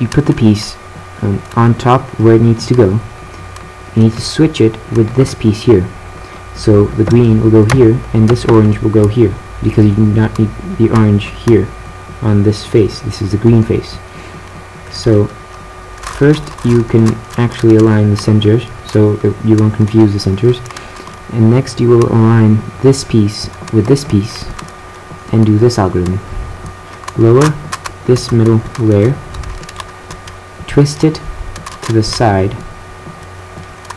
you put the piece on top where it needs to go. You need to switch it with this piece here. So the green will go here, and this orange will go here, because you do not need the orange here on this face. This is the green face. So first you can actually align the centers, so that you won't confuse the centers. And next you will align this piece with this piece, and do this algorithm. Lower this middle layer, twist it to the side,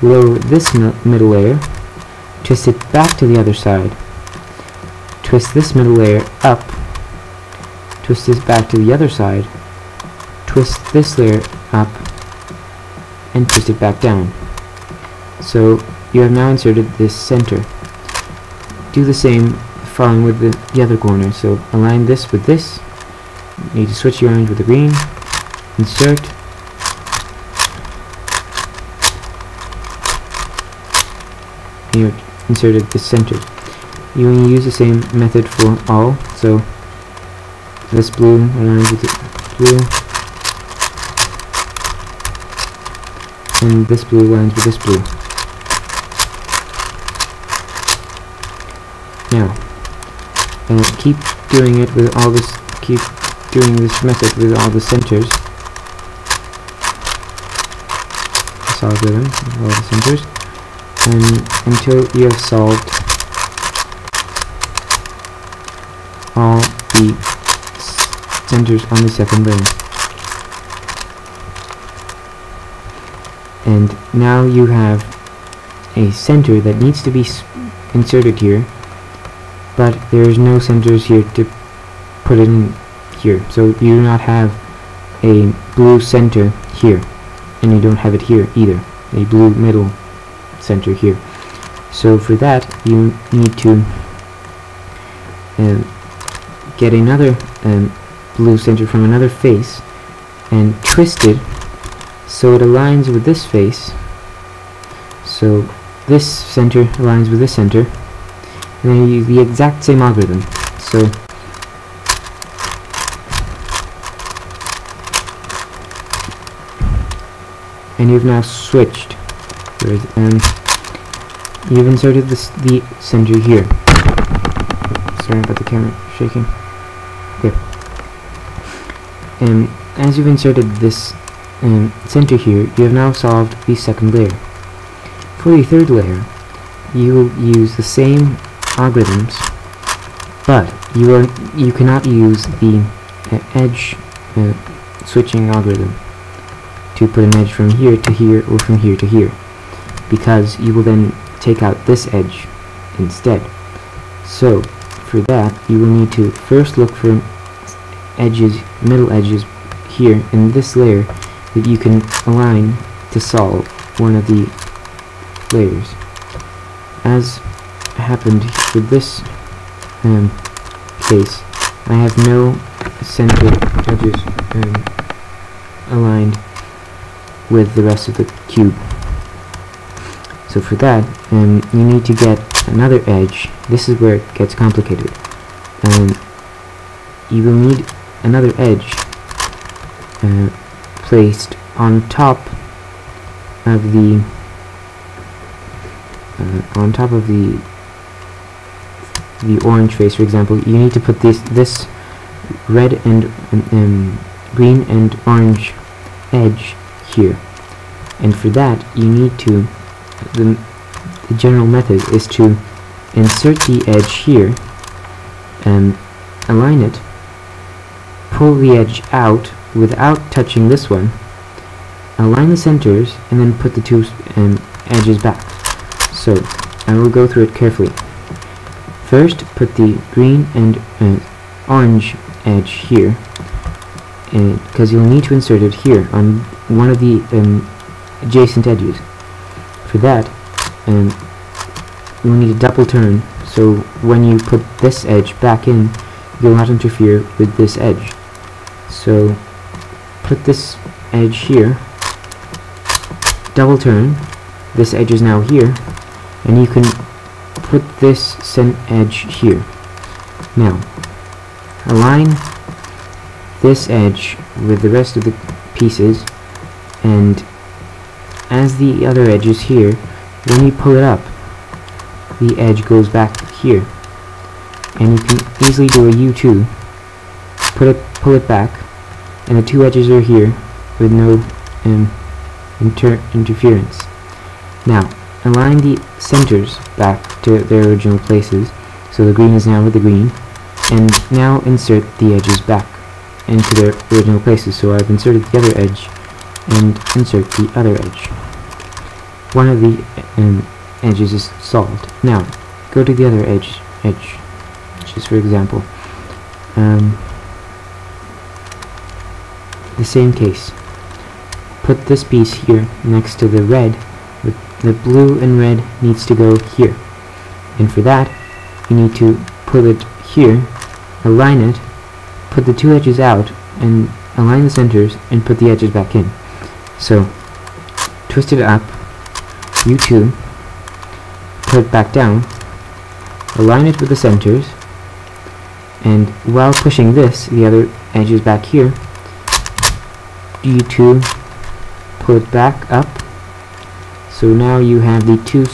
lower this middle layer, twist it back to the other side, twist this middle layer up, twist this back to the other side, twist this layer up, and twist it back down. So you have now inserted this center. Do the same following with the other corner. So align this with this. You need to switch the orange with the green. Insert. Here inserted the center. You will use the same method for all. So this blue aligns with the blue, and this blue aligns with this blue. Now, keep doing it with all this. Keep doing this method with all the centers. This algorithm with all the centers, and until you have solved all the centers on the second layer. And now you have a center that needs to be inserted here, but there is no centers here to put it in here. So you do not have a blue center here, and you don't have it here either, a blue middle center here. So for that you need to get another blue center from another face and twist it so it aligns with this face. So this center aligns with this center, and then you use the exact same algorithm. So and you've now switched. You've inserted the center here. Sorry about the camera shaking. There. As you've inserted this center here, you have now solved the second layer. For the third layer, you will use the same algorithms, but you cannot use the edge switching algorithm to put an edge from here to here or from here to here, because you will then take out this edge instead. So for that you will need to first look for edges, middle edges here in this layer that you can align to solve one of the layers. As happened with this case, I have no center edges aligned with the rest of the cube. So for that, you need to get another edge. This is where it gets complicated. You will need another edge placed on top of the orange face. For example, you need to put this red and green and orange edge here, and for that you need to the general method is to insert the edge here and align it, pull the edge out without touching this one, align the centers, and then put the two edges back. So I will go through it carefully. First, put the green and orange edge here, because you'll need to insert it here on one of the adjacent edges. For that, you'll need a double turn, so when you put this edge back in, you'll not interfere with this edge. So put this edge here, double turn, this edge is now here, and you can put this edge here. Now, align this edge with the rest of the pieces, and as the other edge is here, when you pull it up, the edge goes back here, and you can easily do a U2, pull it back, and the two edges are here with no interference. Now, align the centers back to their original places, so the green is now with the green, and now insert the edges back into their original places. So I've inserted the other edge and insert the other edge. One of the edges is solved. Now, go to the other edge, just for example. The same case. Put this piece here next to the red. The blue and red needs to go here. And for that, you need to pull it here, align it, put the two edges out, and align the centers, and put the edges back in. So, twist it up, U2, put it back down, align it with the centers, and while pushing this, the other edge is back here, U2, pull it back up, so now you have the two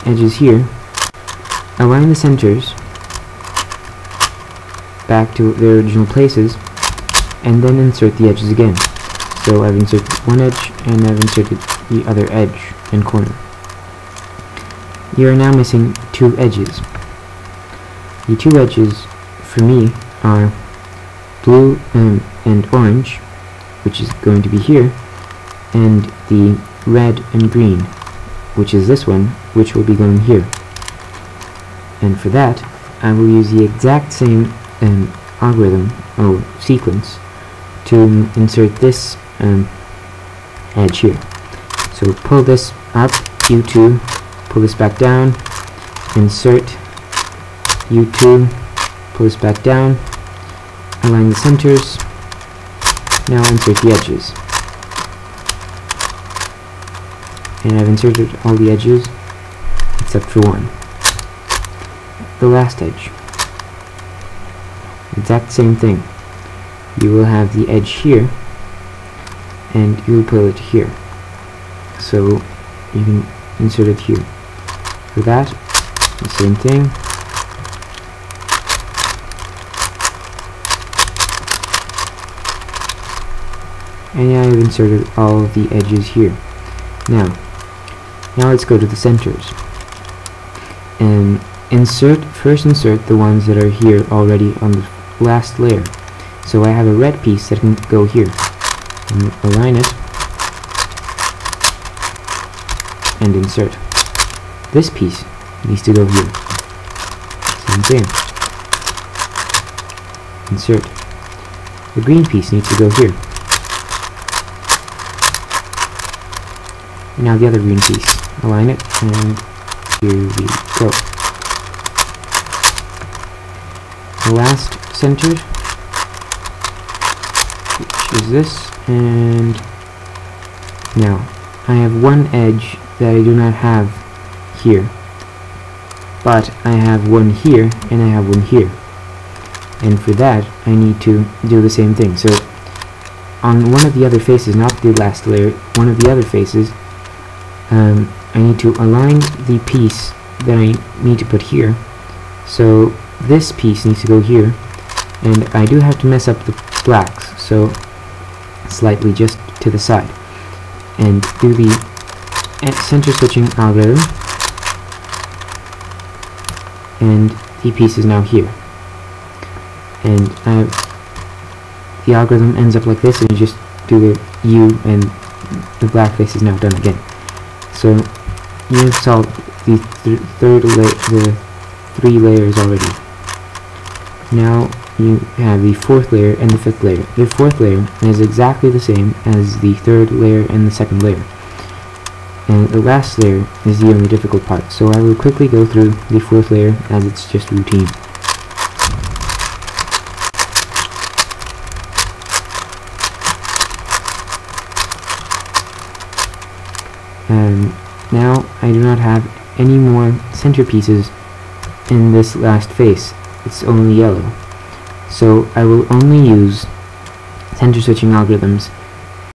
edges here, align the centers back to their original places, and then insert the edges again. So I've inserted one edge, and I've inserted the other edge and corner. You are now missing two edges. The two edges for me are blue and orange, which is going to be here, and the red and green, which is this one, which will be going here. And for that, I will use the exact same algorithm or sequence to insert this edge here. So pull this up, U2, pull this back down, insert, U2, pull this back down, align the centers, now insert the edges. And I've inserted all the edges except for one. The last edge. Exact same thing. You will have the edge here, and you will pull it here. So you can insert it here. For that, the same thing. And I've inserted all of the edges here. Now let's go to the centers. And first insert the ones that are here already on the last layer. So I have a red piece that can go here. And align it and insert. This piece needs to go here. Same thing. Insert. The green piece needs to go here. Now the other green piece. Align it, and here we go. The last center, which is this, and now I have one edge that I do not have here, but I have one here and I have one here, and for that I need to do the same thing. So on one of the other faces, not the last layer, one of the other faces, I need to align the piece that I need to put here. So this piece needs to go here, and I do have to mess up the blacks, so slightly just to the side, and do the center switching algorithm, and the piece is now here, and the algorithm ends up like this, and you just do the U, and the black face is now done again. So you installed the the 3 layers already. Now you have the 4th layer and the 5th layer. The 4th layer is exactly the same as the 3rd layer and the 2nd layer. And the last layer is the only difficult part. So I will quickly go through the 4th layer as it's just routine. Now I do not have any more centerpieces in this last face. It's only yellow. So I will only use center switching algorithms